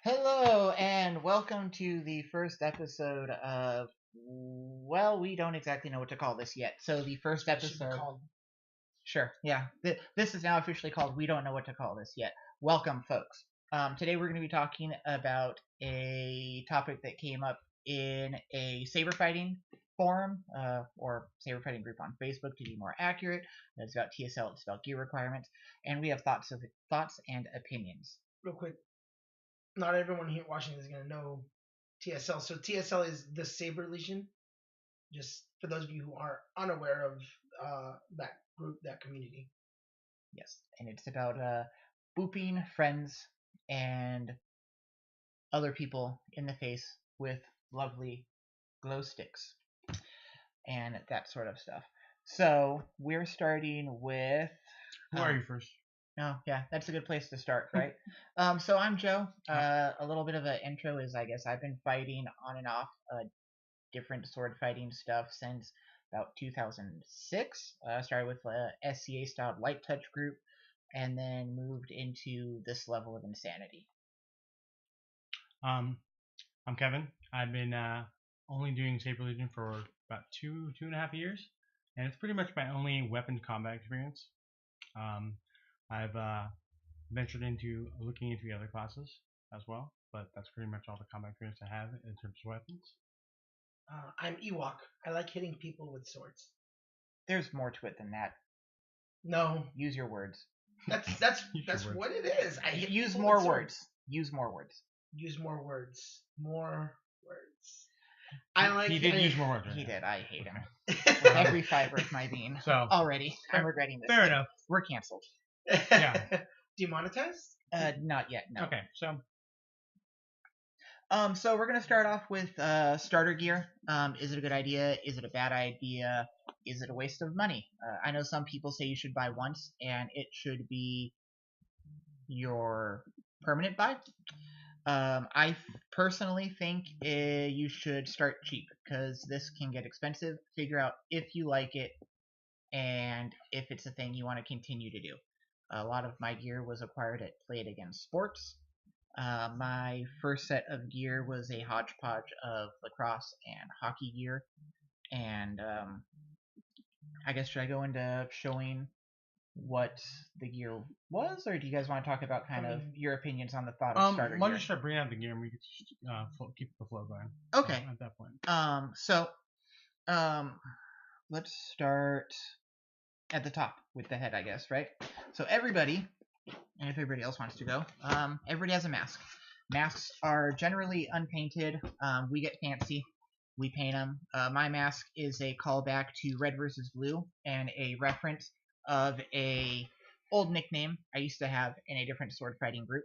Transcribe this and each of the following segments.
Hello and welcome to the first episode of, well, we don't exactly know what to call this yet. So the first It should be episode, called. sure, yeah, this is now officially called We Don't Know What to Call This Yet. Welcome, folks. Today we're going to be talking about a topic that came up in a saber fighting forum, or saber fighting group on Facebook to be more accurate. It's about TSL, it's about gear requirements, and we have thoughts and opinions. Real quick, not everyone here watching is going to know TSL. So TSL is the Saber Legion. Just for those of you who are unaware of that group, that community. Yes, and it's about booping friends and other people in the face with lovely glow sticks and that sort of stuff. So we're starting with. Who are you first? Oh, yeah, that's a good place to start, right? So I'm Joe. A little bit of an intro is, I guess, I've been fighting on and off different sword fighting stuff since about 2006. Started with a SCA style light touch group, and then moved into this level of insanity. I'm Kevin. I've been only doing Saber Legion for about two and a half years, and it's pretty much my only weapon combat experience. I've ventured into looking into the other classes as well, but that's pretty much all the combat experience I have in terms of weapons. I'm Ewok. I like hitting people with swords. There's more to it than that. No, Use your words. that's words. what it is. I hit Use people more with swords. words. Use more words. Use more words. More words. I like. He did use more words. He Right? did. I hate him. Every fiber of my being. So Already, I'm regretting this. fair enough. We're canceled. Yeah. Demonetized? Not yet. No. Okay, so So we're gonna start off with starter gear. Is it a good idea? Is it a bad idea? Is it a waste of money? I know some people say you should buy once, and it should be your permanent buy. I personally think you should start cheap because this can get expensive. Figure out if you like it and if it's a thing you want to continue to do. A lot of my gear was acquired at Play It Again Sports. My first set of gear was a hodgepodge of lacrosse and hockey gear. And I guess should I go into showing what the gear was, or do you guys want to talk about kind of your opinions on the thought of starter why don't gear? you start bringing out the gear and we could just keep the flow going. Okay. At that point. Let's start at the top with the head, I guess, right? So everybody, and if everybody else wants to go, everybody has a mask. Masks are generally unpainted. We get fancy. We paint them. My mask is a callback to Red vs. Blue and a reference of a old nickname I used to have in a different sword fighting group.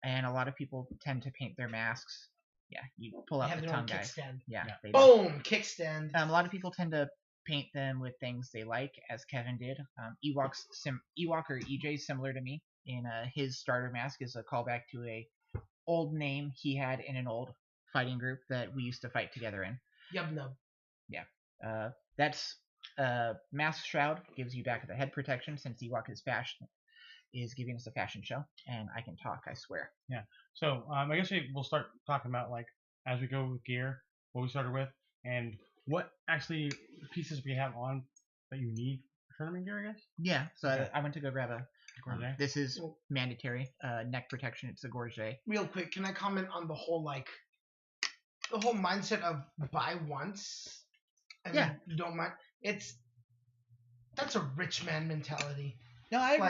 And a lot of people tend to paint their masks. Yeah, you pull out the tongue, guys. Yeah, they do. Boom! Kickstand. A lot of people tend to paint them with things they like, as Kevin did. Ewok or EJ, similar to me, in his starter mask is a callback to a old name he had in an old fighting group that we used to fight together in. Yub nub. Yeah. That's mask shroud gives you back the head protection since Ewok is giving us a fashion show, and I can talk, I swear. Yeah. So I guess we'll start talking about, like, as we go with gear, what we started with, and what actually pieces we have on that you need for tournament gear, I guess. Yeah. So Okay. I went to go grab a. Gorget. This is mandatory neck protection. It's a gorget. Real quick, can I comment on the whole mindset of buy once and Yeah. you don't mind? That's a rich man mentality. No, I agree.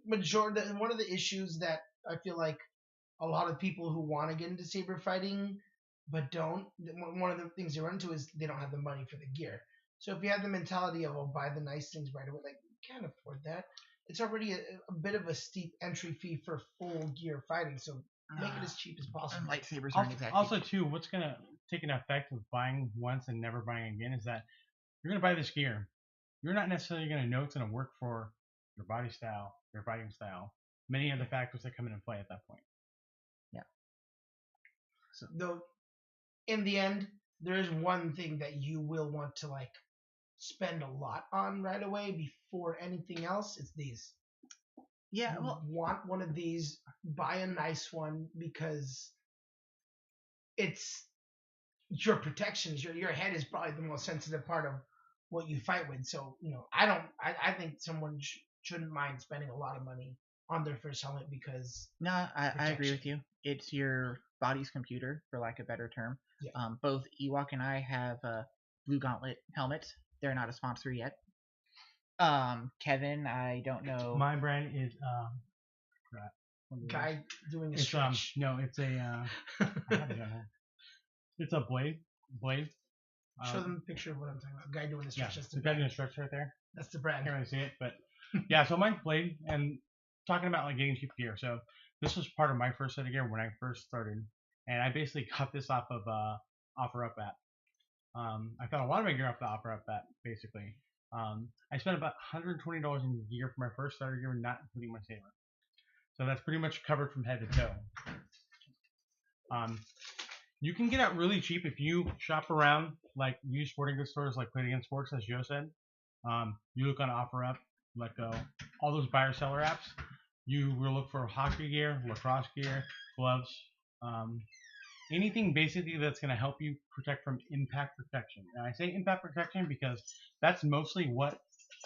Like one of the issues that I feel like a lot of people who want to get into saber fighting but don't, one of the things they run into is they don't have the money for the gear. So if you have the mentality of, buy the nice things right away, like, you can't afford that. It's already a bit of a steep entry fee for full gear fighting, so make it as cheap as possible. Lightsabers aren't exactly. Also, too, what's going to take an effect of buying once and never buying again is that you're going to buy this gear. You're not necessarily going to know it's going to work for your body style, your fighting style, many of the factors that come into play at that point. Yeah. So, though, in the end, there is one thing that you will want to, like, spend a lot on right away before anything else. It's these. Yeah, you well, want one of these, buy a nice one because it's your protections. Your head is probably the most sensitive part of what you fight with. So I think someone shouldn't mind spending a lot of money on their first helmet because no, I agree protection. with you. It's your body's computer, for lack of a better term. Yeah. Both Ewok and I have Blue Gauntlet helmets. They're not a sponsor yet. Kevin, I don't know. My brand is crap. What is it? Guy doing a It's stretch. no, it's a I have it on here. It's a blade. Show them a picture of what I'm talking about. Guy doing the Yeah, stretch. That's the the guy brand. doing a stretch right there. That's the brand. Can't really see it, but yeah. So mine's blade, and talking about like getting cheap gear. So this was part of my first set of gear when I first started, and I basically got this off of OfferUp app. I found a lot of my gear off the OfferUp app, basically. I spent about $120 in gear for my first starter gear, not including my Saber. So that's pretty much covered from head to toe. You can get out really cheap if you shop around like used sporting goods stores like Play Against Sports, as Joe said. You look on OfferUp, Letgo, all those buyer seller apps. You will look for hockey gear, lacrosse gear, gloves, anything basically that's going to help you protect from impact protection. And I say impact protection because that's mostly what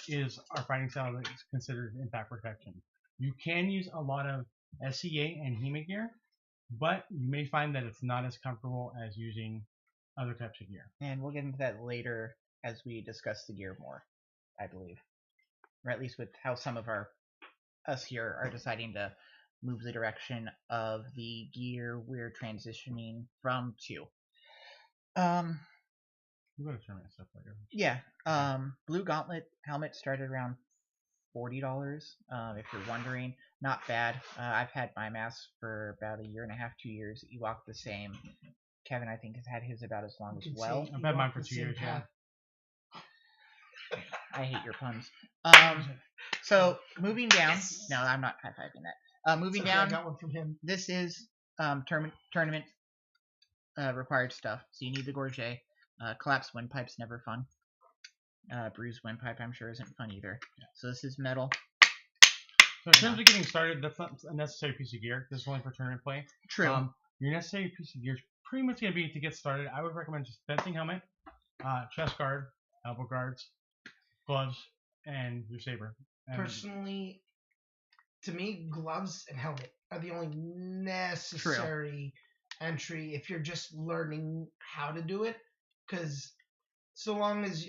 is our fighting style that is considered impact protection. You can use a lot of SCA and HEMA gear, but you may find that it's not as comfortable as using other types of gear. And we'll get into that later as we discuss the gear more, I believe. Or at least with how some of us here are deciding to move the direction of the gear we're transitioning from to. We're going to turn that stuff later. Yeah. Blue Gauntlet helmet started around $40. If you're wondering, not bad. I've had my mask for about a year and a half, 2 years. Ewok the same. Kevin, I think, has had his about as long as well. I've had mine for 2 years. Yeah. I hate your puns. So moving down. Yes. No, I'm not high-fiving that. Moving down. I got one from him. This is tournament required stuff. So you need the gorget. Collapsed windpipe's never fun. Bruised windpipe, I'm sure, isn't fun either. Yeah. So this is metal. So in terms of getting started, that's not a necessary piece of gear. This is only for tournament play. True. Your necessary piece of gear is pretty much going to be to get started. I would recommend just fencing helmet, chest guard, elbow guards, gloves, and your saber. And personally, to me, gloves and helmet are the only necessary entry if you're just learning how to do it. Because so long as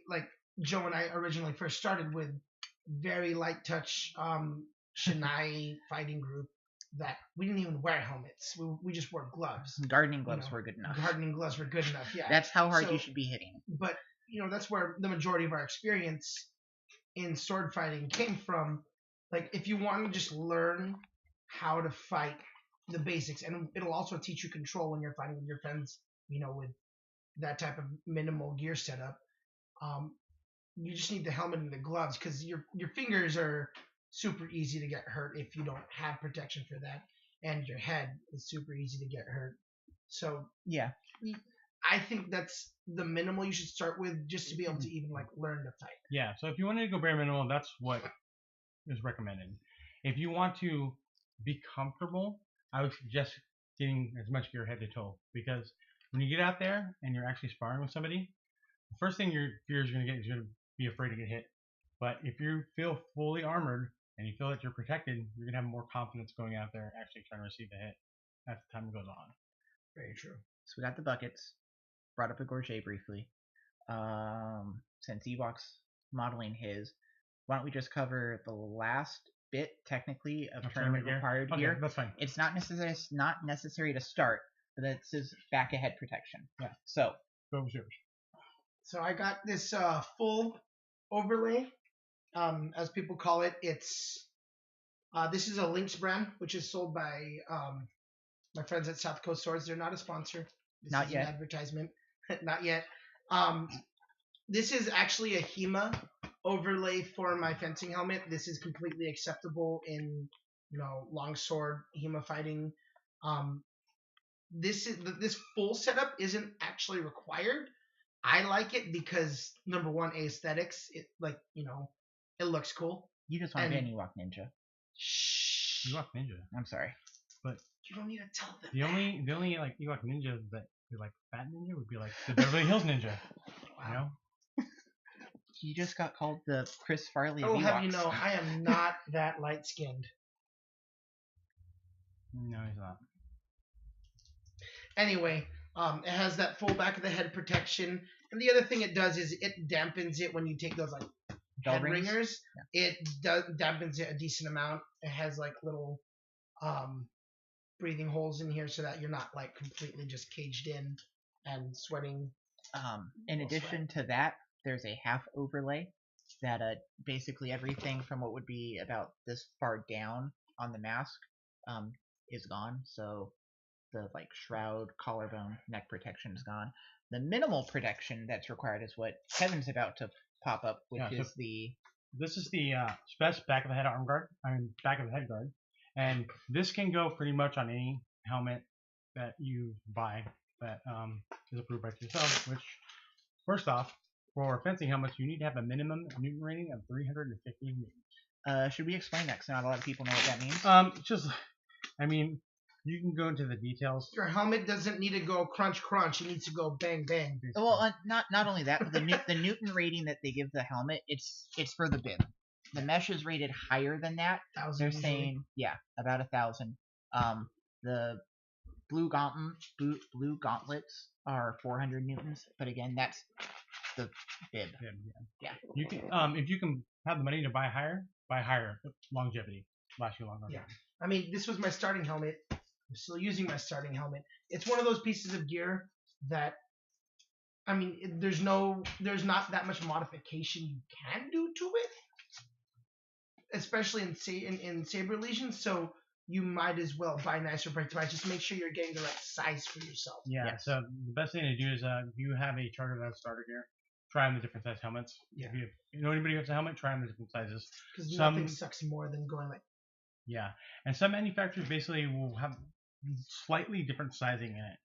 like Joe and I originally first started with very light touch Shinai fighting group that we didn't even wear helmets. We just wore gloves. Gardening gloves were good enough. Gardening gloves were good enough. Yeah. That's how hard you should be hitting. But that's where the majority of our experience in sword fighting came from. Like, if you want to just learn how to fight the basics, and it'll also teach you control when you're fighting with your friends, with that type of minimal gear setup. You just need the helmet and the gloves because your fingers are super easy to get hurt if you don't have protection for that, and your head is super easy to get hurt. So yeah, I think that's the minimal you should start with just to be able to even learn to fight. Yeah, so if you wanted to go bare minimal, that's what is recommended. If you want to be comfortable, I would suggest getting as much gear head to toe, because when you get out there and you're actually sparring with somebody, the first thing your fear is going to get is you're going to be afraid to get hit. But if you feel fully armored and you feel that you're protected, you're going to have more confidence going out there actually trying to receive the hit as the time goes on. Very true. So we got the buckets. Brought up a gorget briefly. Since Ewok's modeling his, why don't we just cover the last bit technically of tournament required gear? Okay, that's fine. It's not necessary to start, but this is back ahead protection. Yeah. So go with yours. So I got this full overlay, as people call it. It's this is a Lynx brand, which is sold by my friends at South Coast Swords. They're not a sponsor. This not is yet. An advertisement. Not yet. This is actually a HEMA overlay for my fencing helmet. This is completely acceptable in longsword HEMA fighting. This full setup isn't actually required. I like it because number one, aesthetics. It it looks cool. You just want to be an Ewok ninja. Shh. Ewok Ninja. I'm sorry. But you don't need to tell them. the only like Ewok Ninja that is like fat ninja would be like the Beverly Hills Ninja. Wow. You know? He just got called the Chris Farley I of will have you Ewoks. know, I am not that light skinned. No, he's not. Anyway, it has that full back of the head protection, and the other thing it does is it dampens it when you take those like Bell head rings? ringers. Yeah. It dampens it a decent amount. It has like little breathing holes in here so that you're not like completely just caged in and sweating. In addition to that, there's a half overlay that basically everything from what would be about this far down on the mask is gone. So the like shroud, collarbone, neck protection is gone. The minimal protection that's required is what Kevin's about to pop up, which is the. This is the Spec back of the head arm guard. Back of the head guard, and this can go pretty much on any helmet that you buy that is approved by yourself. Which, first off, for fencing helmets, you need to have a minimum Newton rating of 350 newtons. Should we explain that? Because not a lot of people know what that means. I mean, you can go into the details. Your helmet doesn't need to go crunch crunch. It needs to go bang bang. Well, not only that, but the Newton rating that they give the helmet, it's for the bib. The mesh is rated higher than that. 1,000 They're usually. saying about 1,000. The blue gauntlets are 400 newtons, but again, that's the bib. Yeah. You can if you can have the money to buy higher. Longevity, last you longer. Yeah. I mean, this was my starting helmet. I'm still using my starting helmet. It's one of those pieces of gear that, I mean, there's not that much modification you can do to it, especially in Saber Legion. So you might as well buy nicer price. Just make sure you're getting the right size for yourself. Yeah. Yes. So the best thing to do is if you have a charter that's starter gear, try on the different size helmets. Yeah. If you know anybody who has a helmet, try on the different sizes. Because nothing sucks more than going like. Yeah, and some manufacturers basically will have slightly different sizing in it,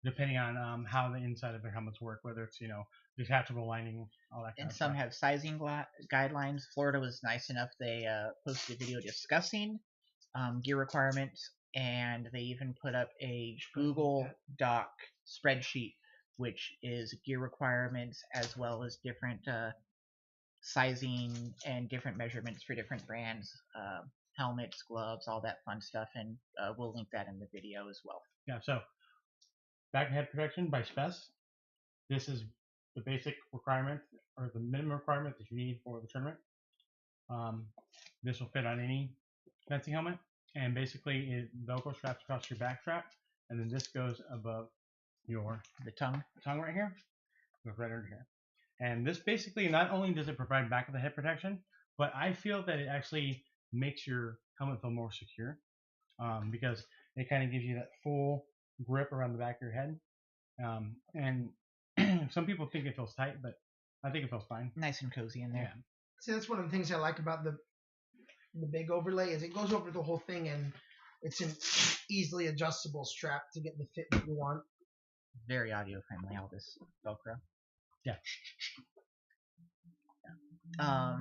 depending on how the inside of their helmets work, whether it's detachable lining, all that kind And of some stuff. have sizing guidelines. Florida was nice enough; they posted a video discussing gear requirements, and they even put up a Google Doc spreadsheet, which is gear requirements as well as different sizing and different measurements for different brands. Helmets, gloves, all that fun stuff, and we'll link that in the video as well. Yeah, so back head protection by Spec. This is the basic requirement or the minimum requirement that you need for the tournament. This will fit on any fencing helmet, and basically it Velcro straps across your back strap, and then this goes above the tongue right here, goes right under here. And this basically not only does it provide back of the head protection, but I feel that it actually makes your helmet feel more secure because it kind of gives you that full grip around the back of your head. And some people think it feels tight, but I think it feels fine. Nice and cozy in there. Yeah. See, that's one of the things I like about the big overlay is it goes over the whole thing and it's an easily adjustable strap to get the fit that you want. Very audio friendly, all this Velcro. Yeah.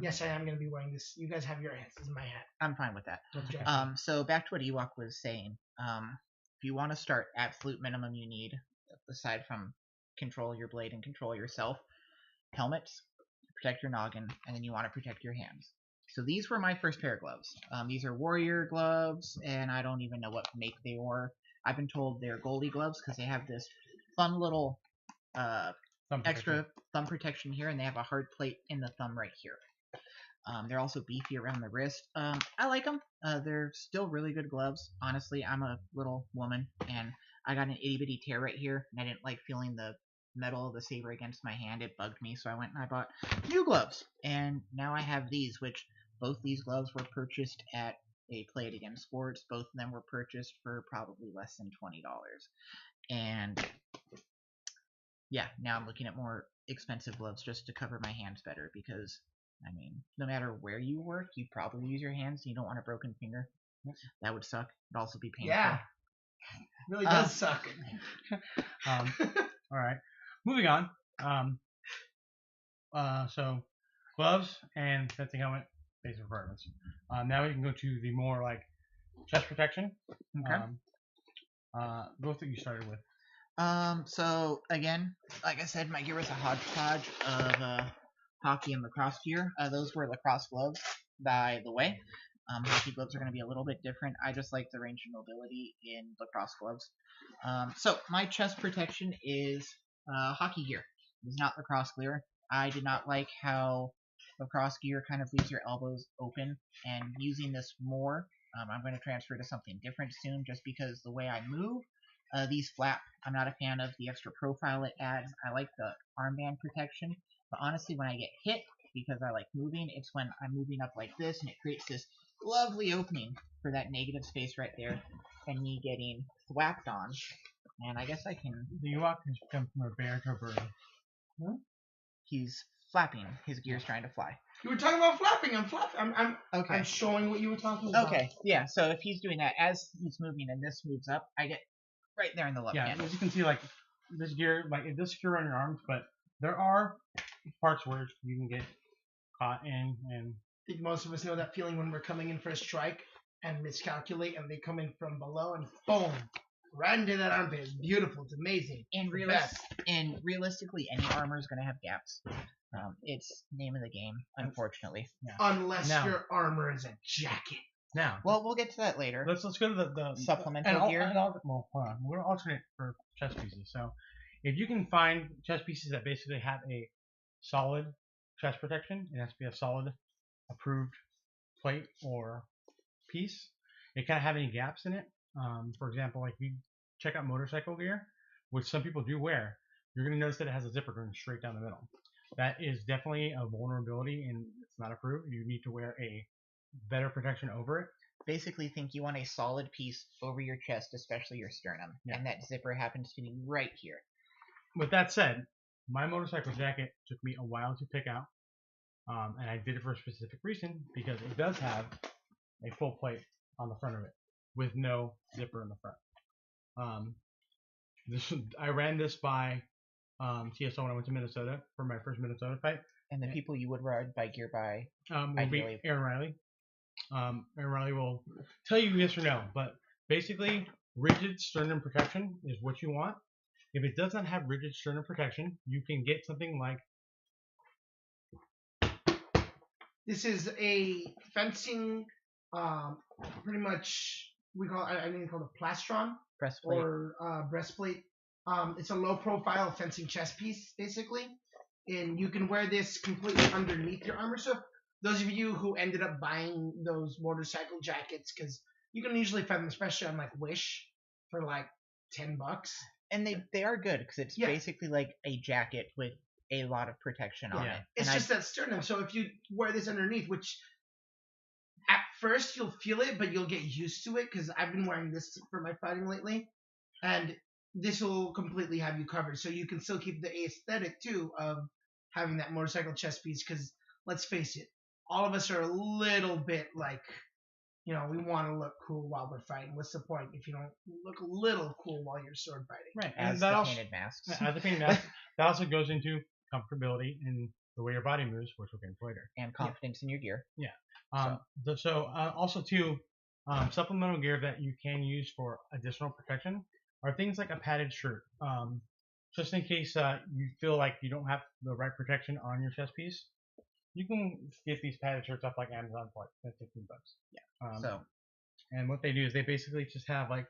Yes, I am going to be wearing this. You guys have your hats. This is my hat. I'm fine with that. Okay. So back to what Ewok was saying. If you want to start, absolute minimum you need, aside from control your blade and control yourself, helmets, protect your noggin, and then you want to protect your hands. So these were my first pair of gloves. These are Warrior gloves, and I don't even know what make they were. I've been told they're Goldie gloves because they have this fun little extra thumb protection here, and they have a hard plate in the thumb right here. They're also beefy around the wrist. I like them. They're still really good gloves. Honestly, I'm a little woman, and I got an itty-bitty tear right here, and I didn't like feeling the metal of the saber against my hand. It bugged me, so I went and I bought new gloves. And now I have these, which both these gloves were purchased at a Play It Again Sports. Both of them were purchased for probably less than $20. And yeah, now I'm looking at more expensive gloves just to cover my hands better because, I mean, no matter where you work, you probably use your hands. You don't want a broken finger. That would suck. It'd also be painful. Yeah. It really does suck. All right. Moving on. So gloves and fencing helmet, basic requirements. Now we can go to the more like chest protection. Okay. Go with what you started with. So again, like I said, my gear was a hodgepodge of hockey and lacrosse gear. Those were lacrosse gloves, by the way. Hockey gloves are going to be a little bit different. I just like the range and mobility in lacrosse gloves. So my chest protection is hockey gear. It's not lacrosse gear. I did not like how lacrosse gear kind of leaves your elbows open, and using this more, I'm going to transfer to something different soon just because the way I move, these flap. I'm not a fan of the extra profile it adds. I like the armband protection, but honestly when I get hit, because I like moving, it's when I'm moving up like this and it creates this lovely opening for that negative space right there and me getting thwacked on. And I guess I can... The Ewok has come from a bear to a bird. He's flapping. His gear's trying to fly. You were talking about flapping. I'm flapping. Okay. I'm showing what you were talking about. Okay, yeah, so if he's doing that, as he's moving and this moves up, I get right there in the left hand. As you can see, like this gear, like it does secure on your arms, but there are parts where you can get caught in. And I think most of us know that feeling when we're coming in for a strike and miscalculate, and they come in from below and boom, right into that armpit. It's beautiful. It's amazing. And realistically, any armor is going to have gaps. It's name of the game, unfortunately. Yeah. Unless your armor is a jacket. Now, well, we'll get to that later. Let's go to the supplemental gear. Well, hold on. We're gonna alternate for chest pieces. So, if you can find chest pieces that basically have a solid chest protection, it has to be a solid, approved plate or piece. It can't have any gaps in it. For example, like if you check out motorcycle gear, which some people do wear, you're gonna notice that it has a zipper going straight down the middle. That is definitely a vulnerability, and it's not approved. You need to wear a better protection over it. Basically think you want a solid piece over your chest, especially your sternum, and that zipper happens to be right here. With that said, my motorcycle jacket took me a while to pick out, and I did it for a specific reason, because it does have a full plate on the front of it with no zipper in the front. I ran this by TSO when I went to Minnesota for my first Minnesota fight. And the people you would ride by gear by will be Aaron Riley. Aaron Riley will tell you yes or no, but basically rigid sternum protection is what you want. If it does not have rigid sternum protection, you can get something like this is a fencing, pretty much I think called a plastron breastplate or breastplate. It's a low profile fencing chest piece basically, and you can wear this completely underneath your armor. So those of you who ended up buying those motorcycle jackets, because you can usually find them, especially on like Wish, for like $10. And they are good because it's basically like a jacket with a lot of protection on it. It's just that sternum. So if you wear this underneath, which at first you'll feel it, but you'll get used to it, because I've been wearing this for my fighting lately, and this will completely have you covered. So you can still keep the aesthetic too of having that motorcycle chest piece, because let's face it, all of us are a little bit like, we want to look cool while we're fighting. What's the point if you don't look a little cool while you're sword fighting? Right, as the painted masks. As the painted mask, that also goes into comfortability and the way your body moves, which we'll get into later. And confidence in your gear. Yeah. Also too, supplemental gear that you can use for additional protection are things like a padded shirt. Just in case you feel like you don't have the right protection on your chest piece, you can get these padded shirts off like Amazon for like $15. Yeah. And what they do is they basically just have like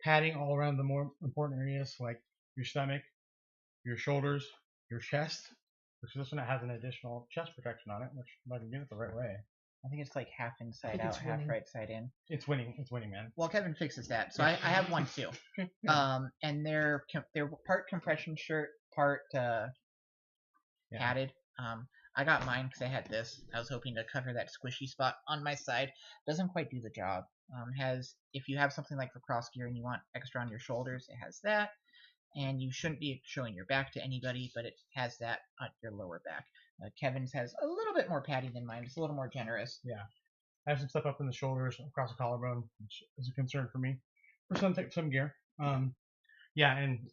padding all around the more important areas, like your stomach, your shoulders, your chest, which this one has an additional chest protection on it, which if I can get it the right way. I think it's like half inside out, half right side in. It's winning, man. Well, Kevin fixes that, so I have one too. And they're part compression shirt, part padded. I got mine because I had this. I was hoping to cover that squishy spot on my side. Doesn't quite do the job. If you have something like lacrosse gear and you want extra on your shoulders, it has that. And you shouldn't be showing your back to anybody, but it has that on your lower back. Kevin's has a little bit more padding than mine. It's a little more generous. Yeah. I have some stuff up in the shoulders, across the collarbone, which is a concern for me. For some gear. And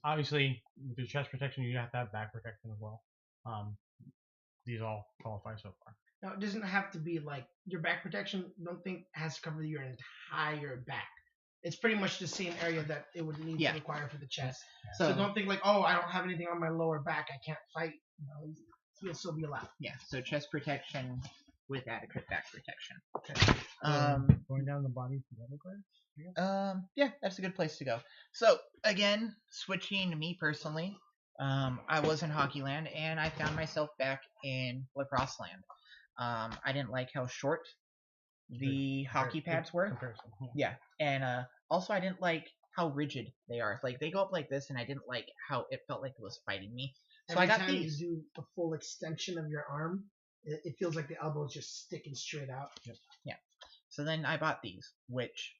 obviously with your chest protection, you have to have back protection as well. These all qualify so far. Now, it doesn't have to be like your back protection. Don't think has to cover your entire back. It's pretty much the same area that it would need to require for the chest. So don't think like, oh, I don't have anything on my lower back, I can't fight. You'll still be allowed. Yeah. So chest protection with adequate back protection. Okay. Going down the body to the other place? Yeah, that's a good place to go. So again, switching to me personally, I was in Hockey Land and I found myself back in Lacrosse Land. I didn't like how short the hockey pads were. Yeah, and also I didn't like how rigid they are. Like they go up like this, and I didn't like how it felt like it was fighting me. So Every I got time these. you do a full extension of your arm, it feels like the elbow is just sticking straight out. Yep. Yeah. So then I bought these, which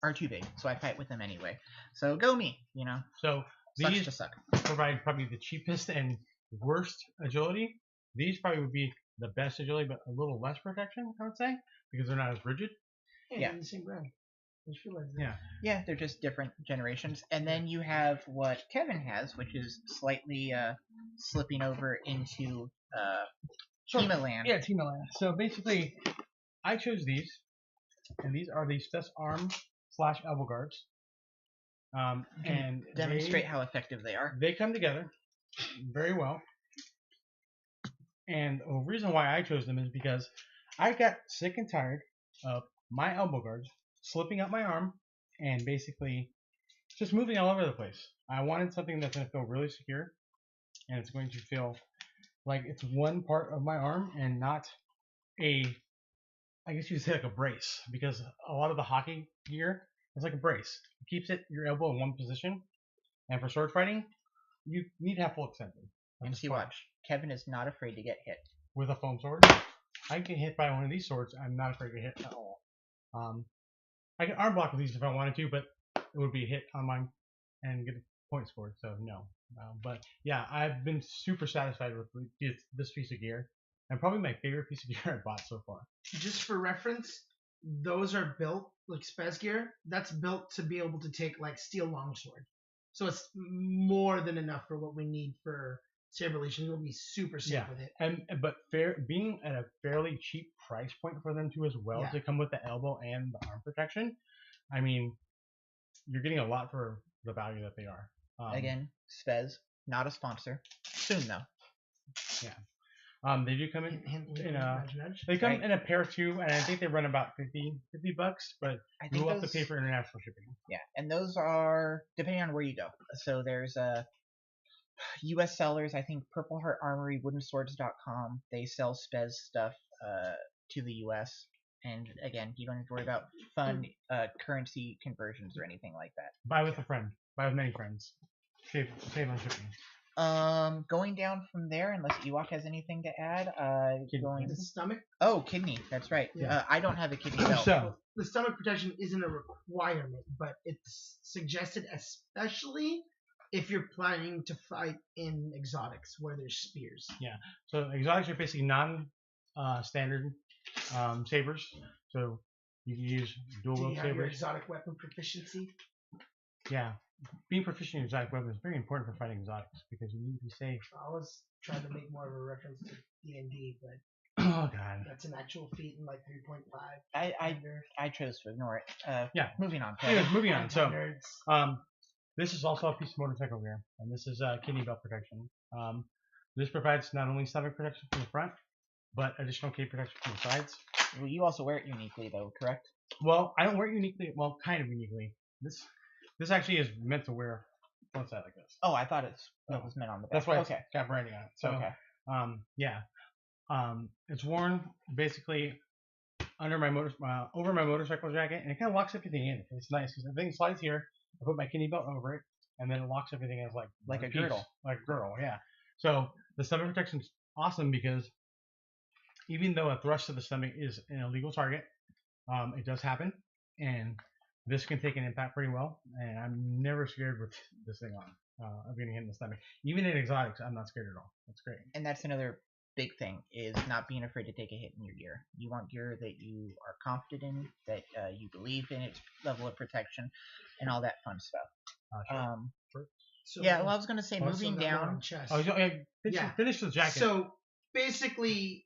are too big, so I fight with them anyway. So go me, you know. So Sucks these to suck. provide probably the cheapest and worst agility. These probably would be the best agility, but a little less protection, I would say, because they're not as rigid. Yeah. The same brand. I just realized that. Yeah. Yeah, they're just different generations. And then you have what Kevin has, which is slightly slipping over into Tima Land. Yeah, Tima Land. So basically, I chose these, and these are the Spes Arm / elbow guards. And demonstrate how effective they are. They come together very well. And the reason why I chose them is because I got sick and tired of my elbow guards slipping up my arm and basically just moving all over the place. I wanted something that's going to feel really secure, and it's going to feel like it's one part of my arm and not I guess you could say like a brace, because a lot of the hockey gear is like a brace. It keeps your elbow in one position, and for sword fighting, you need to have full extension. And see, watch. Kevin is not afraid to get hit. With a foam sword, I get hit by one of these swords. I'm not afraid to hit at all. I can arm block with these if I wanted to, but it would be a hit on mine and get a point scored. So no. But yeah, I've been super satisfied with this piece of gear, and probably my favorite piece of gear I bought so far. Just for reference, those are built like Spez gear. That's built to be able to take like steel longsword. So it's more than enough for what we need for Saber Legion. We'll be super safe with it. But being at a fairly cheap price point for them too as well, to come with the elbow and the arm protection. I mean, you're getting a lot for the value that they are. Again, Spez, not a sponsor. Soon though. Yeah. They do come in they come in a pair too, and I think they run about $50, but you will have to pay for international shipping. Yeah, and those are depending on where you go. So there's U.S. sellers. I think Purple Heart Armory, WoodenSwords.com. They sell Spez stuff to the U.S. And again, you don't have to worry about currency conversions or anything like that. Buy with a friend. Buy with many friends. Save on shipping. Going down from there, unless Ewok has anything to add. The stomach. Oh, kidney. That's right. Yeah. I don't have a kidney belt. So the stomach protection isn't a requirement, but it's suggested, especially if you're planning to fight in exotics where there's spears. Yeah. So exotics are basically non-standard sabers. So you can use dual wield sabers. Your exotic weapon proficiency. Yeah. Being proficient in exotic weapons is very important for fighting exotics because you need to be safe. I was trying to make more of a reference to D&D, but oh god, that's an actual feat in like 3.5. I chose to ignore it. Yeah. Moving on. Anyways, moving on. So this is also a piece of motorcycle gear, and this is kidney belt protection. This provides not only stomach protection from the front, but additional cape protection from the sides. Well, you also wear it uniquely, though, correct? Well, I don't wear it uniquely. Well, kind of uniquely. This actually is meant to wear front side like this. Oh, I thought it was meant on the back. That's why it's got branding on it. So, it's worn basically under my over my motorcycle jacket, and it kind of locks everything in. It's nice because everything slides here. I put my kidney belt over it, and then it locks everything as like a girdle. Like a girdle, yeah. So the stomach protection is awesome because even though a thrust to the stomach is an illegal target, it does happen, and this can take an impact pretty well, and I'm never scared with this thing on of getting hit in the stomach. Even in exotics, I'm not scared at all. That's great. And that's another big thing, is not being afraid to take a hit in your gear. You want gear that you are confident in, that you believe in its level of protection, and all that fun stuff. Sure. So, well, I was going to say, moving down. Finish the jacket. So basically,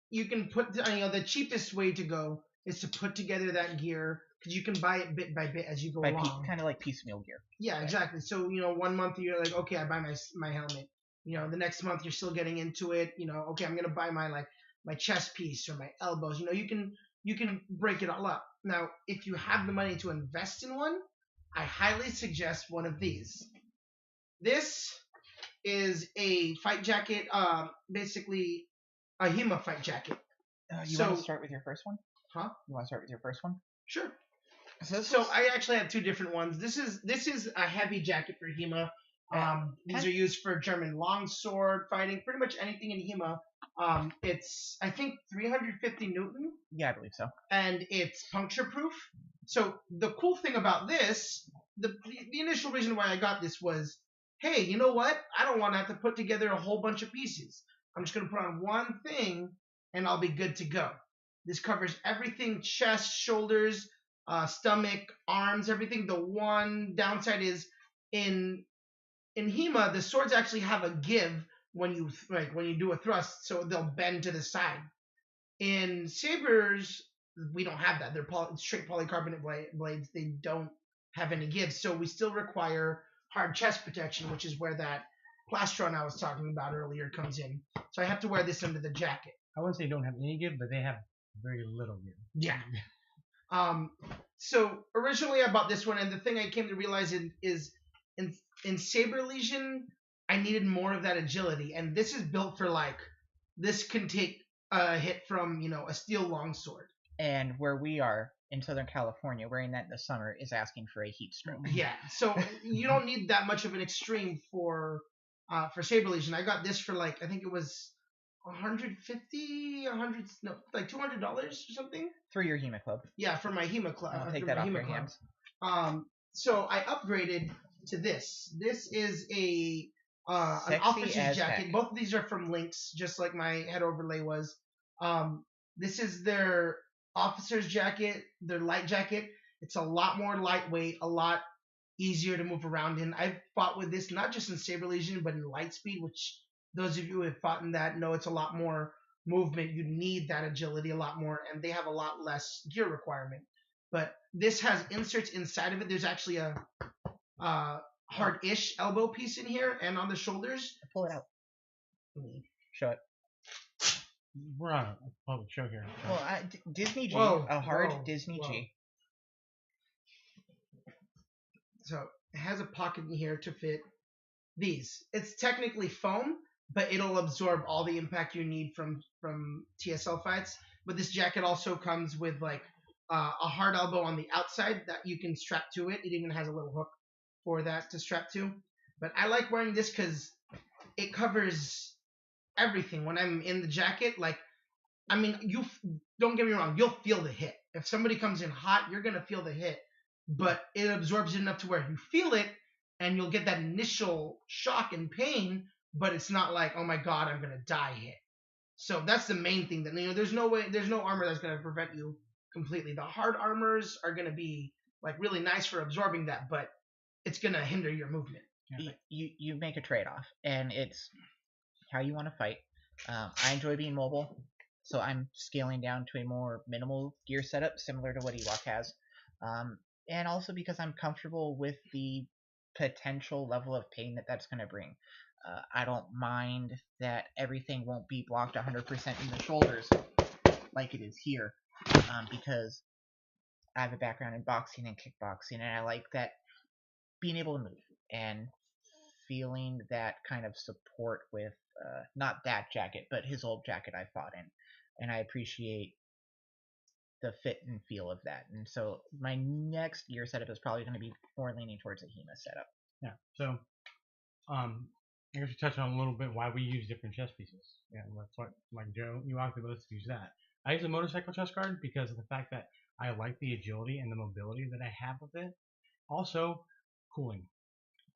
you can put the cheapest way to go is to put together that gear because you can buy it bit by bit as you go along. Kind of like piecemeal gear. Yeah, exactly. So 1 month you're like, okay, I buy my helmet. The next month you're still getting into it. Okay, I'm gonna buy my chest piece or my elbows. You can break it all up. Now, if you have the money to invest in one, I highly suggest one of these. This is a fight jacket, basically a HEMA fight jacket. You want to start with your first one? Huh? You want to start with your first one? Sure. So I actually have two different ones. This is a heavy jacket for HEMA. These are used for German longsword fighting, pretty much anything in HEMA. It's I think 350 Newton. Yeah, I believe so. And it's puncture proof. So the cool thing about this, the initial reason why I got this was, hey, you know what? I don't want to have to put together a whole bunch of pieces. I'm just going to put on one thing and I'll be good to go. This covers everything: chest, shoulders, stomach, arms, everything. The one downside is in HEMA, the swords actually have a give when you do a thrust, so they'll bend to the side. In Sabers, we don't have that. They're straight polycarbonate blades. They don't have any give, so we still require hard chest protection, which is where that plastron I was talking about earlier comes in. So I have to wear this under the jacket. I wouldn't say they don't have any give, but they have very little give. Yeah. So originally I bought this one, and the thing I came to realize is in Saber Legion, I needed more of that agility, and this is built for this can take a hit from a steel longsword. And where we are in Southern California, wearing that in the summer is asking for a heat stroke. Yeah, so you don't need that much of an extreme for Saber Legion. I got this for I think it was $150, $200 or something. For your HEMA club. Yeah, for my HEMA club. I'll take that off your hands. So I upgraded to this. This is an officer's jacket. Heck. Both of these are from Lynx, just like my head overlay was. This is their officer's jacket, their light jacket. It's a lot more lightweight, a lot easier to move around in. I've fought with this not just in Saber Legion, but in Lightspeed, which those of you who have fought in that know it's a lot more movement. You need that agility a lot more, and they have a lot less gear requirement. But this has inserts inside of it. There's actually a hard-ish elbow piece in here and on the shoulders. Pull it out. Show it. We're on a public show here. So. Well, Disney G. A hard Disney G. So it has a pocket in here to fit these. It's technically foam, but it'll absorb all the impact you need from TSL fights. But this jacket also comes with a hard elbow on the outside that you can strap to it. It even has a little hook for that to strap to. But I like wearing this because it covers everything. When I'm in the jacket, you don't get me wrong, you'll feel the hit. If somebody comes in hot, you're gonna feel the hit. But it absorbs it enough to where you feel it, and you'll get that initial shock and pain. But it's not like, oh my god, I'm gonna die hit. So that's the main thing. That there's no armor that's gonna prevent you completely. The hard armors are gonna be really nice for absorbing that, but it's gonna hinder your movement. Yeah. You make a trade-off, and it's how you want to fight. I enjoy being mobile, so I'm scaling down to a more minimal gear setup, similar to what Ewok has. And also because I'm comfortable with the potential level of pain that that's going to bring. I don't mind that everything won't be blocked 100% in the shoulders like it is here, because I have a background in boxing and kickboxing, and I like that being able to move and feeling that kind of support with not that jacket, but his old jacket I fought in, and I appreciate the fit and feel of that. And so my next gear setup is probably going to be more leaning towards a HEMA setup. Yeah. So, I guess we touched on a little bit why we use different chest pieces. Yeah, that's what Joe, you actually both use that. I use a motorcycle chest guard because of the fact that I like the agility and the mobility that I have with it. Also, cooling.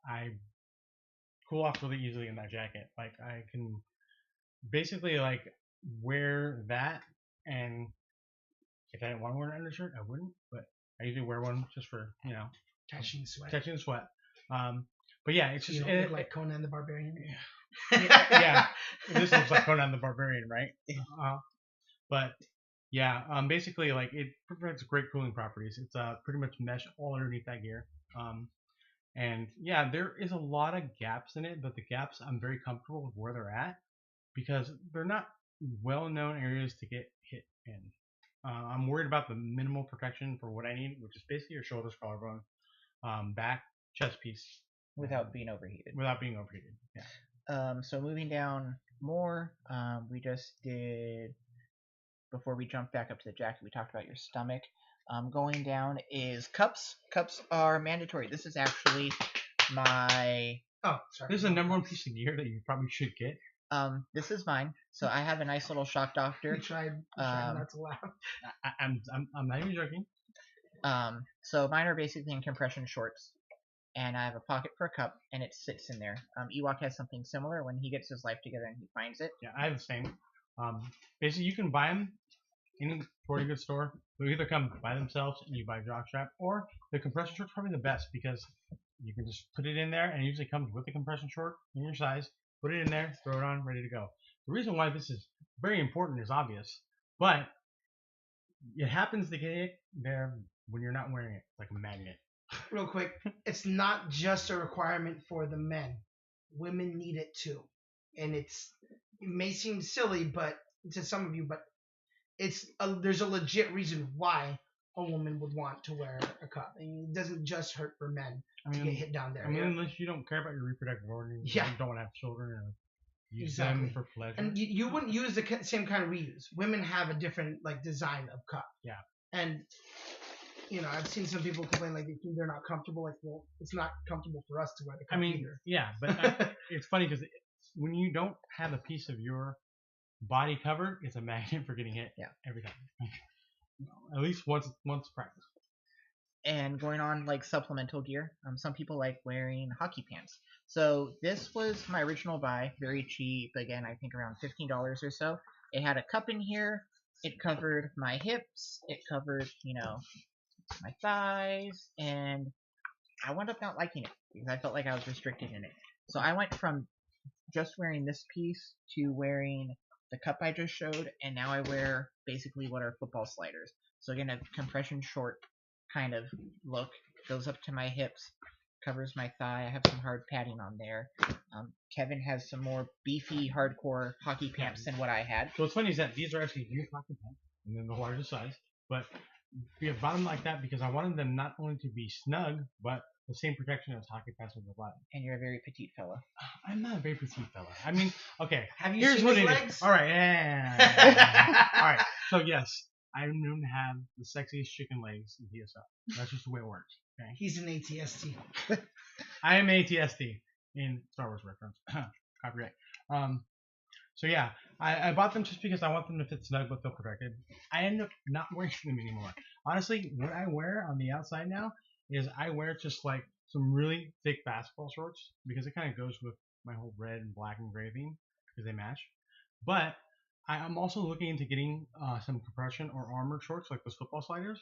I cool off really easily in that jacket. I can basically wear that, and if I didn't want to wear an undershirt, I wouldn't. But I usually wear one just for catching sweat. Catching sweat. But yeah, it's just you don't look like Conan the Barbarian. Yeah, this looks like Conan the Barbarian, right? But yeah, basically like it provides great cooling properties. It's pretty much mesh all underneath that gear. And yeah, there is a lot of gaps in it, but the gaps I'm very comfortable with where they're at because they're not well-known areas to get hit in. I'm worried about the minimal protection for what I need, which is basically your shoulders, collarbone, back, chest piece, without being overheated. Yeah. So moving down more, we just did, before we jump back up to the jacket, we talked about your stomach. Going down is cups. Cups are mandatory. This is actually my... Oh, sorry. This is the number one piece of gear that you probably should get. This is mine. So I have a nice little shock doctor. We tried not to laugh. I'm not even joking. So mine are basically in compression shorts, and I have a pocket for a cup, and it sits in there. Ewok has something similar when he gets his life together and he finds it. Yeah, I have the same. Basically, you can buy them in a sporting goods store. They'll either come by themselves and you buy a jockstrap, or the compression short's probably the best because you can just put it in there, and it usually comes with the compression short in your size. Put it in there, throw it on, ready to go. The reason why this is very important is obvious, but it happens to get it there when you're not wearing it, like a magnet. Real quick, it's not just a requirement for the men. Women need it too. And it may seem silly but to some of you, but there's a legit reason why a woman would want to wear a cup. And it doesn't just hurt for men to get hit down there. Unless you don't care about your reproductive organs, you don't want to have children or use them for pleasure. And you wouldn't use the same kind of reuse. Women have a different design of cup. Yeah. And I've seen some people complain they're not comfortable. Well, it's not comfortable for us to wear the cup either. Yeah, but it's funny because when you don't have a piece of your body covered, it's a magnet for getting hit. Yeah. Every time. At least once practice. And going on supplemental gear, some people like wearing hockey pants. So this was my original buy, very cheap. Again, I think around $15 or so. It had a cup in here. It covered my hips. It covered, my thighs, and I wound up not liking it because I felt like I was restricted in it. So I went from just wearing this piece to wearing the cup I just showed, and now I wear basically what are football sliders. So again, a compression short kind of look, goes up to my hips, covers my thigh. I have some hard padding on there. Kevin has some more beefy, hardcore hockey pants than what I had. So what's funny is that these are actually youth hockey pants, and then the larger size, but we have bought them like that because I wanted them not only to be snug, but the same protection as hockey pants would provide. And you're a very petite fella. I'm not a very petite fella. I mean, okay. Have you here's seen what his it legs? is. All right. Yeah. All right. So yes, I'm known to have the sexiest chicken legs in DSL. That's just the way it works. Okay. He's an ATST. I am ATST in Star Wars reference. Copyright. So yeah, I bought them just because I want them to fit snug but feel protected. I end up not wearing them anymore. Honestly, what I wear on the outside now is I wear just some really thick basketball shorts because it kind of goes with my whole red and black and gray theme because they match. But I'm also looking into getting some compression or armored shorts like those football sliders.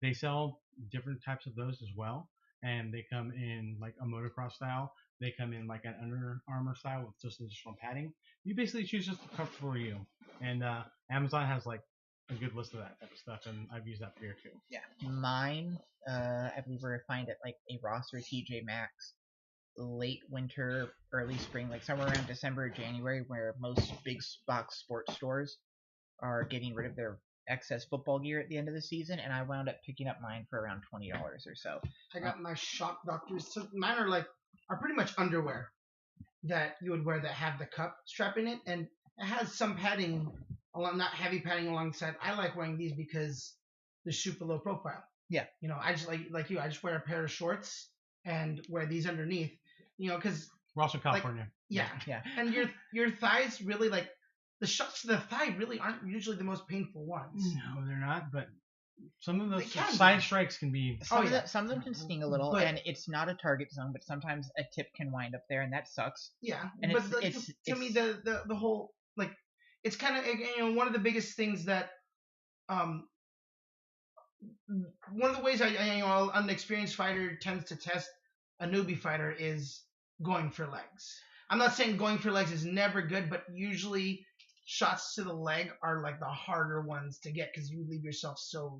They sell different types of those as well, and they come in a motocross style. They come in an Under Armour style with just additional padding. You basically choose just the comfortable for you. And Amazon has a good list of that type of stuff, and I've used that for here too. Yeah. Mine, I believe we find at a Ross or TJ Maxx late winter, early spring, somewhere around December or January, where most big box sports stores are getting rid of their excess football gear at the end of the season, and I wound up picking up mine for around $20 or so. I got my shock doctors. So mine are pretty much underwear that you would wear that have the cup strap in it, and it has some padding, not heavy padding alongside. I like wearing these because they're super low profile. Yeah. I just like you. I just wear a pair of shorts and wear these underneath. Because we're also California. Yeah. And your thighs really the shots to the thigh really aren't usually the most painful ones. No, they're not. But some of those side strikes can be. Some of them can sting a little, and it's not a target zone. But sometimes a tip can wind up there, and that sucks. Yeah. And but to me, the whole it's kind of one of the biggest things that one of the ways an unexperienced fighter tends to test a newbie fighter is going for legs. I'm not saying going for legs is never good, but usually shots to the leg are like the harder ones to get because you leave yourself so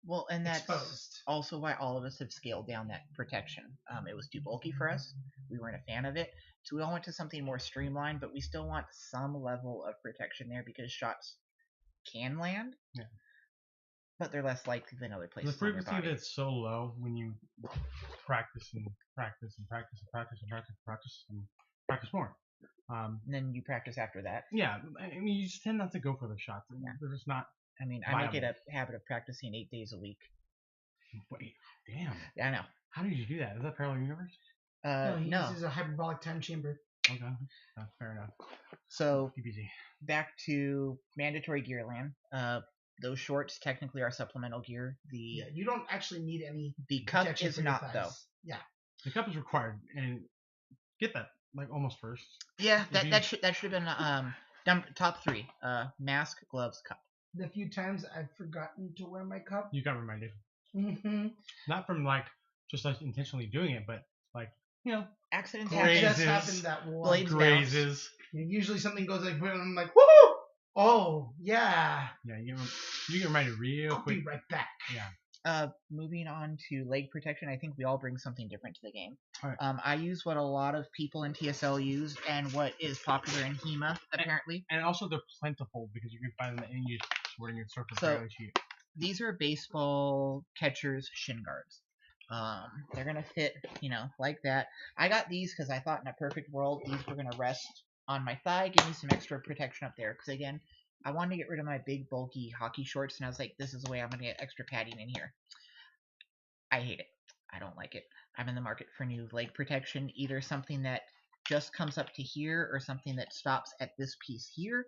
Well, and that's exposed. also why all of us have scaled down that protection. It was too bulky for us. We weren't a fan of it. So we all went to something more streamlined, but we still want some level of protection there because shots can land. Yeah. But they're less likely than other places. The frequency on of your body. it's so low when you practice and practice and practice and practice and practice and practice and practice more. And then you practice after that. Yeah, I mean, you just tend not to go for the shots. Yeah. They're just not. I mean, I make it a habit of practicing 8 days a week. Wait, damn. Yeah, I know. How did you do that? Is that parallel universe? He uses a hyperbolic time chamber. Okay, fair enough. So PPG. Back to mandatory gear land. Those shorts technically are supplemental gear. You don't actually need any. The cup is not though. Yeah. The cup is required, and get that like almost first. Yeah, that should have been top 3. Mask, gloves, cup. The few times I've forgotten to wear my cup. You got reminded. Mm-hmm. Not from like just like intentionally doing it, but like accidents It happen. just happened that one. Blades grazes. Usually something goes like, I'm like, woo! Oh yeah. Yeah, you get reminded real quick. I'll be right back. Yeah. Moving on to leg protection, I think we all bring something different to the game. All right. I use what a lot of people in TSL use and what is popular in HEMA, apparently. And also they're plentiful because you can find them in any store and your store for fairly cheap. These are baseball catchers' shin guards. They're going to fit, like that. I got these because I thought in a perfect world these were going to rest on my thigh, give me some extra protection up there. Because again, I wanted to get rid of my big, bulky hockey shorts, and I was like, this is the way I'm going to get extra padding in here. I hate it. I don't like it. I'm in the market for new leg protection, either something that just comes up to here or something that stops at this piece here.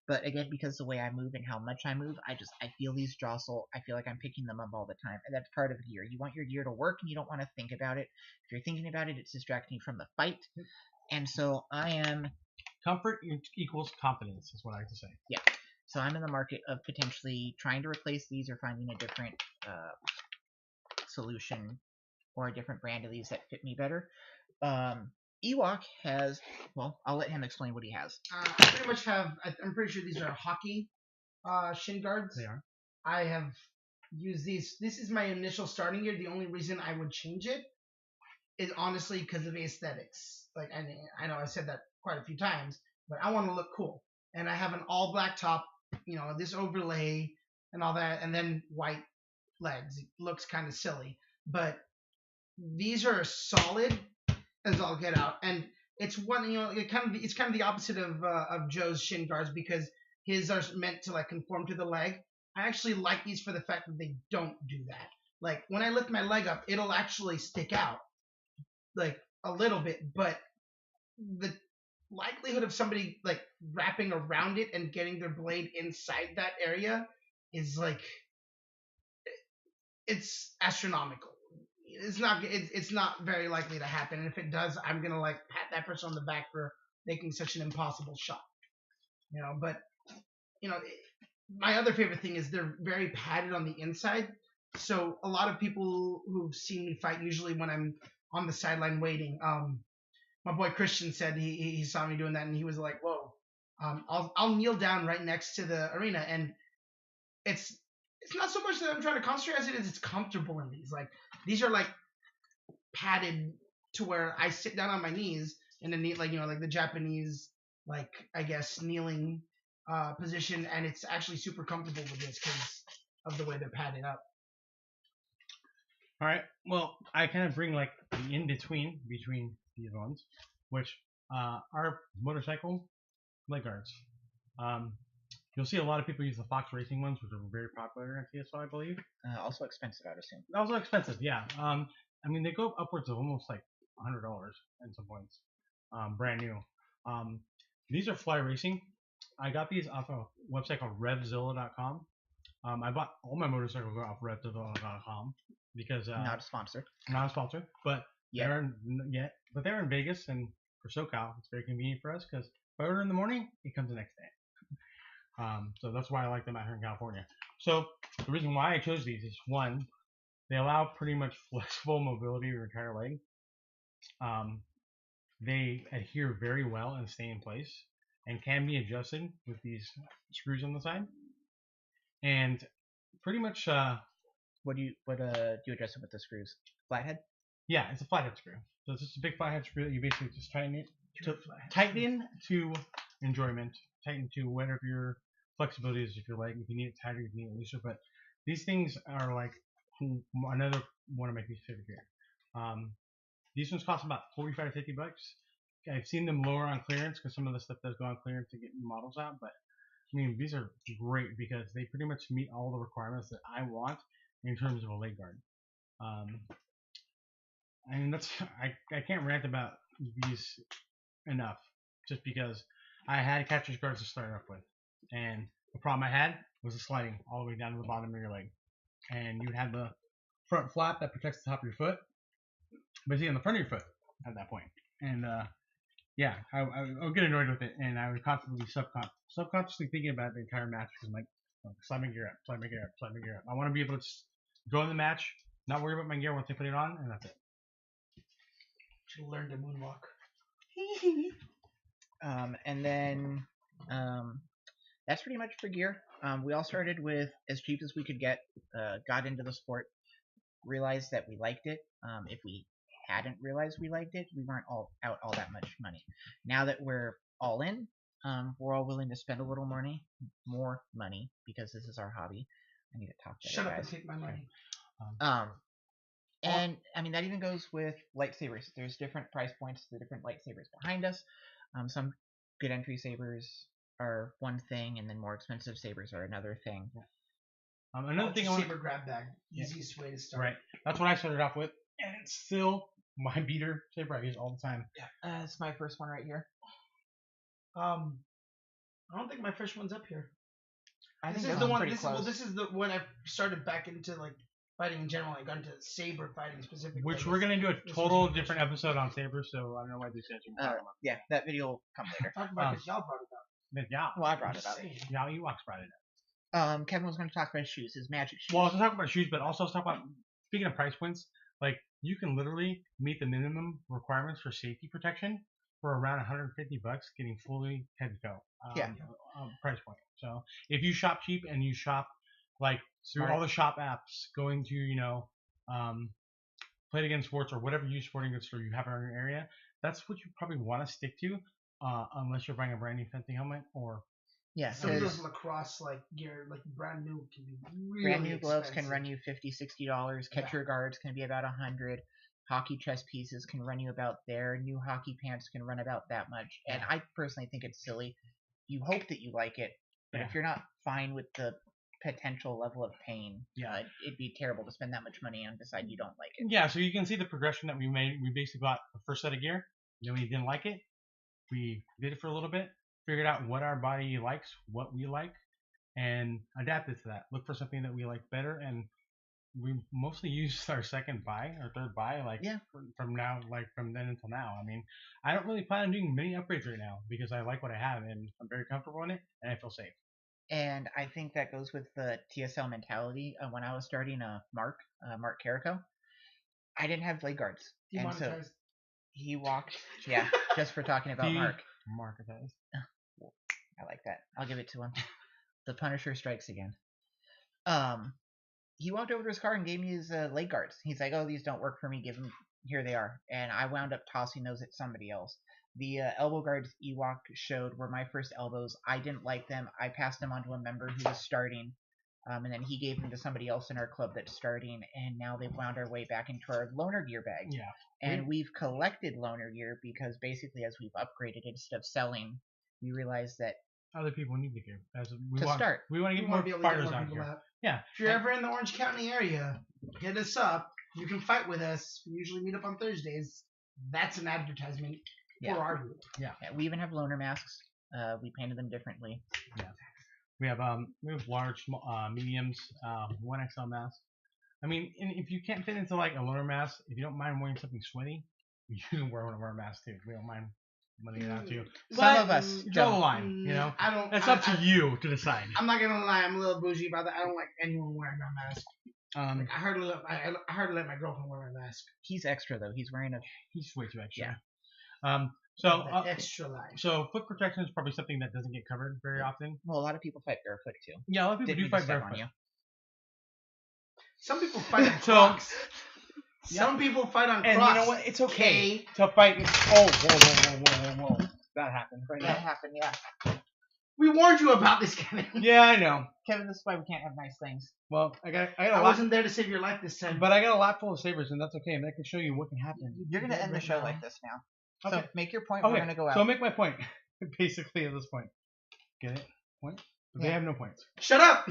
But again, because the way I move and how much I move, I feel these jostle. I feel like I'm picking them up all the time. And that's part of gear. You want your gear to work and you don't want to think about it. If you're thinking about it, it's distracting you from the fight. And so I am... Comfort equals confidence is what I like to say. Yeah. So I'm in the market of potentially trying to replace these or finding a different solution or a different brand of these that fit me better. Ewok has, well, I'll let him explain what he has. I pretty much have, I'm pretty sure these are hockey shin guards. They are. I have used these. This is my initial starting gear. The only reason I would change it is honestly because of aesthetics. Like, I know I said that quite a few times, but I want to look cool. And I have an all black top, this overlay and all that, and then white legs. It looks kind of silly, but these are solid as all get out, and it's one, it's kind of the opposite of Joe's shin guards because his are meant to like conform to the leg. I actually like these for the fact that they don't do that. Like when I lift my leg up, it'll actually stick out like a little bit, but the likelihood of somebody like wrapping around it and getting their blade inside that area is like, it's astronomical. It's not very likely to happen, and if it does, I'm gonna like pat that person on the back for making such an impossible shot. But my other favorite thing is they're very padded on the inside. So a lot of people who've seen me fight, usually when I'm on the sideline waiting, my boy Christian said he saw me doing that, and he was like, "Whoa!" I'll kneel down right next to the arena, and it's not so much that I'm trying to concentrate as it is it's comfortable in these. Like these are like padded to where I sit down on my knees in a knee, like the Japanese, like I guess kneeling position, and it's actually super comfortable with this because of the way they're padded up. All right. Well, I kind of bring like the in between these ones, which are motorcycle leg guards. You'll see a lot of people use the Fox Racing ones, which are very popular in TSO, I believe. Also expensive, I'd assume. Also expensive, yeah. I mean, they go upwards of almost like $100 at some points. Brand new. These are Fly Racing. I got these off a website called RevZilla.com. I bought all my motorcycles off RevZilla.com because not a sponsor. Not a sponsor, but they're in Vegas, and for SoCal, it's very convenient for us because if I order in the morning, it comes the next day. So that's why I like them out here in California. So the reason why I chose these is, one, they allow pretty much flexible mobility of your entire leg. They adhere very well and stay in place. and can be adjusted with these screws on the side. And pretty much, What do you adjust it with the screws? Flathead? yeah, it's a flathead screw. So it's just a big flathead screw that you basically just tighten to enjoyment, tighten to whatever your flexibility is. If you like, if you need it tighter, if you need it looser. But these things are like another one of my favorite gear. These ones cost about $45 to $50. I've seen them lower on clearance because some of the stuff does go on clearance to get new models out. But I mean, these are great because they pretty much meet all the requirements that I want in terms of a leg guard. And that's I can't rant about these enough, just because I had catcher's guards to start off with, and the problem I had was the sliding all the way down to the bottom of your leg, and you had the front flap that protects the top of your foot, basically on the front of your foot at that point. And yeah, I would get annoyed with it, and I would constantly subconsciously thinking about the entire match because I'm like, oh, slide my gear up, slide my gear up, slide my gear up. I want to be able to just go in the match, not worry about my gear once I put it on, and that's it. Should learn to moonwalk. And then that's pretty much for gear. We all started with as cheap as we could get, got into the sport, realized that we liked it. If we hadn't realized we liked it, we weren't all out all that much money. Now that we're all in, we're all willing to spend a little more money because this is our hobby. I need to talk to Shut you up guys. and take my money. And I mean that even goes with lightsabers. There's different price points to the different lightsabers behind us. Some good entry sabers are one thing, and then more expensive sabers are another thing. Another thing I want saber grab bag, easiest way to start. Right, that's what I started off with, and it's still my beater saber I use all the time. Yeah, it's my first one right here. I don't think my first one's up here. I This think is the one. close. This is the when I started back into like fighting in general. I got into saber fighting specifically. Which we're gonna do a total different episode on saber, so I don't know why these guys are talking about. Yeah, that video will come later. Talk about because y'all brought it up. But yeah, Well, I brought it up. Yeah, Ewoks brought it up. Kevin was going to talk about his shoes, his magic shoes. Well, I was going to talk about shoes, but also talk about, speaking of price points, like you can literally meet the minimum requirements for safety protection for around $150, getting fully head to toe. Price point. So if you shop cheap and you shop like through all the shop apps, going to Play It Again Sports or whatever youth sporting goods store you have in your area, that's what you probably want to stick to, unless you're buying a brand new fencing helmet or. Yeah, some of those lacrosse like gear, like brand new, can be really brand new gloves expensive. can run you $50-$60. Catcher guards can be about $100. Hockey chest pieces can run you about there. New hockey pants can run about that much. And I personally think it's silly. You hope that you like it, but if you're not fine with the potential level of pain, it'd be terrible to spend that much money and decide you don't like it. Yeah, so you can see the progression that we made. We basically bought the first set of gear, then we didn't like it. We did it for a little bit, figured out what our body likes, what we like, and adapted to that. Look for something that we like better, and we mostly use our second buy or third buy, from then until now. I mean, I don't really plan on doing many upgrades right now because I like what I have and I'm very comfortable in it and I feel safe. And I think that goes with the TSL mentality. When I was starting Mark Carrico, I didn't have leg guards. And so he walked, just for talking about Mark. Marketized. I like that. I'll give it to him. The Punisher strikes again. He walked over to his car and gave me his leg guards. He's like, "Oh, these don't work for me. Give them. Here they are." And I wound up tossing those at somebody else. The elbow guards Ewok showed were my first elbows. I didn't like them. I passed them on to a member who was starting, and then he gave them to somebody else in our club that's starting. And now they've wound our way back into our loaner gear bag. Yeah. And we've collected loaner gear because basically, as we've upgraded instead of selling, we realized that other people need the gear. Start. We want to get more fighters out here. Yeah. If you're ever in the Orange County area, hit us up. You can fight with us. We usually meet up on Thursdays. That's an advertisement for our group. Yeah. We even have loaner masks. We painted them differently. Yeah. We have large, mediums, 1XL masks. I mean, if you can't fit into like a loaner mask, if you don't mind wearing something sweaty, you can wear one of our masks too. We don't mind letting it out to you. Some of us draw the line, you know. It's up to you to decide. I'm not gonna lie, I'm a little bougie about that. I don't like anyone wearing my mask. I hardly let my girlfriend wear my mask. He's extra though. He's wearing He's way too extra. Yeah. So The extra life. so foot protection is probably something that doesn't get covered very often. Well, a lot of people fight barefoot too. Yeah, a lot of people Didn't do mean to fight step barefoot. on you. Some people fight on So- Crocs. Yeah. Some people fight on And Crocs. you know what? It's okay Okay. to fight. Oh, whoa. That happened right That now. happened, yeah. We warned you about this, Kevin. Yeah, I know. Kevin, this is why we can't have nice things. Well, I got a I lot, wasn't there to save your life this time. but I got a lot full of sabers, and that's okay. And I can show you what can happen. You're gonna end the Right show now. like this now. Okay. So make your point. Okay. We're gonna go out. So I'll make my point. Basically, at this point, get it? Point? They Yeah. have no points. Shut up.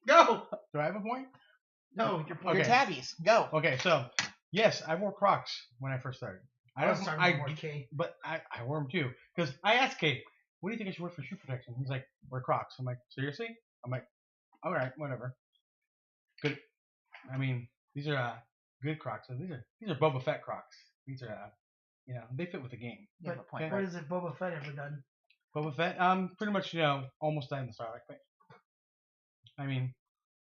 Go. Do I have a point? No, you're Your Okay. tabbies, go. Okay, so yes, I wore Crocs when I first started. I was talking about more K. But I wore them too because I asked Kate, "What do you think I should wear for shoe protection?" He's like, "Wear Crocs." I'm like, "Seriously?" I'm like, "All right, whatever." Good. I mean, these are good Crocs. So these are Boba Fett Crocs. These are they fit with the game. You have a point, Okay. What right? has Boba Fett ever done? Boba Fett, pretty much almost died in the Sarlacc pit. I mean,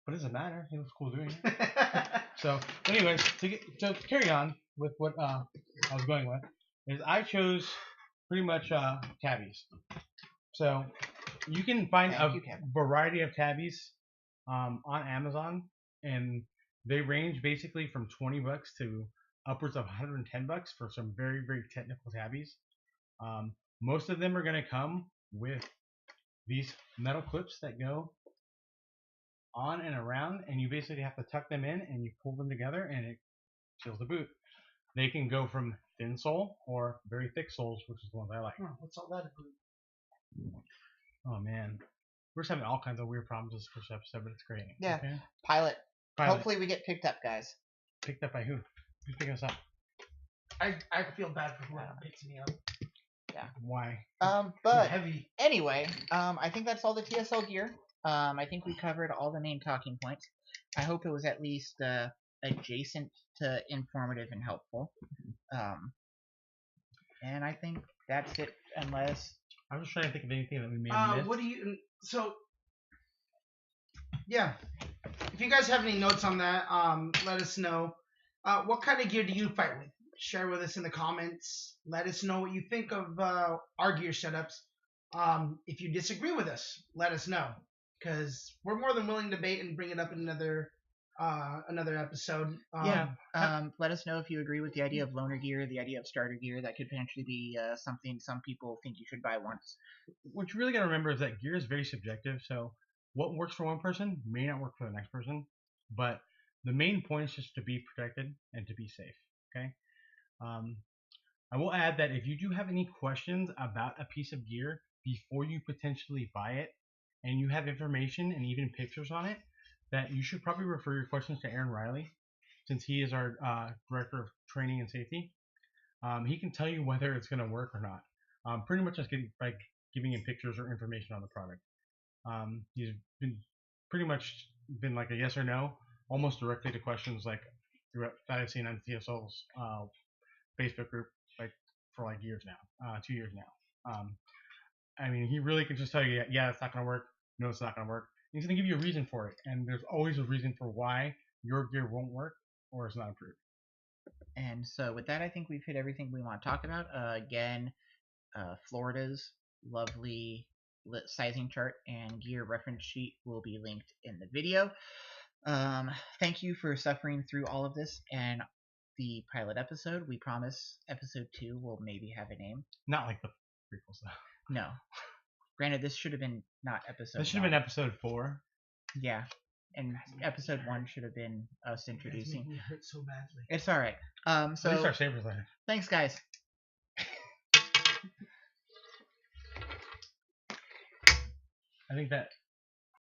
but it doesn't matter. He looks cool doing it. So, anyways, to carry on with what I was going with, is I chose pretty much tabbies. So, you can find Thank you, Kevin. variety of tabbies on Amazon, and they range basically from $20 to upwards of $110 for some very, very technical tabbies. Most of them are going to come with these metal clips that go on and around, and you basically have to tuck them in and you pull them together and it seals the boot. They can go from thin sole or very thick soles, which is the ones I like. Oh, what's all that about? Oh man, we're just having all kinds of weird problems this first episode, but it's great. Yeah. Okay? Pilot. Pilot. Hopefully we get picked up, guys. Picked up by who? Who's picking us up? I feel bad for whoever picks me up. Why? But Heavy. anyway, I think that's all the TSL gear. I think we covered all the main talking points. I hope it was at least adjacent to informative and helpful. And I think that's it, unless I was trying to think of anything that we may have missed. What do you? So, yeah. If you guys have any notes on that, let us know. What kind of gear do you fight with? Share with us in the comments. Let us know what you think of our gear setups. If you disagree with us, let us know, because we're more than willing to debate and bring it up in another episode. let us know if you agree with the idea of loaner gear, the idea of starter gear. That could potentially be something some people think you should buy once. What you really got to remember is that gear is very subjective. So what works for one person may not work for the next person. But the main point is just to be protected and to be safe. Okay. I will add that if you do have any questions about a piece of gear before you potentially buy it, and you have information and even pictures on it, that you should probably refer your questions to Aaron Riley, since he is our director of training and safety. He can tell you whether it's going to work or not. Pretty much just by giving him pictures or information on the product. He's been like a yes or no, almost directly to questions like that I've seen on TSL's Facebook group for years now, 2 years now. I mean, he really can just tell you, yeah, it's not going to work. No, it's not going to work. He's going to give you a reason for it, and there's always a reason for why your gear won't work or is not approved. And so with that, I think we've hit everything we want to talk about. Again, Florida's lovely sizing chart and gear reference sheet will be linked in the video. Thank you for suffering through all of this and the pilot episode. We promise episode 2 will maybe have a name. Not like the prequels, though. No. Granted, this should have been not episode This should have been episode 4. Yeah. And episode 1 should have been us introducing. Me hurt so badly. It's alright. At least our sabers later. Thanks, guys. I think that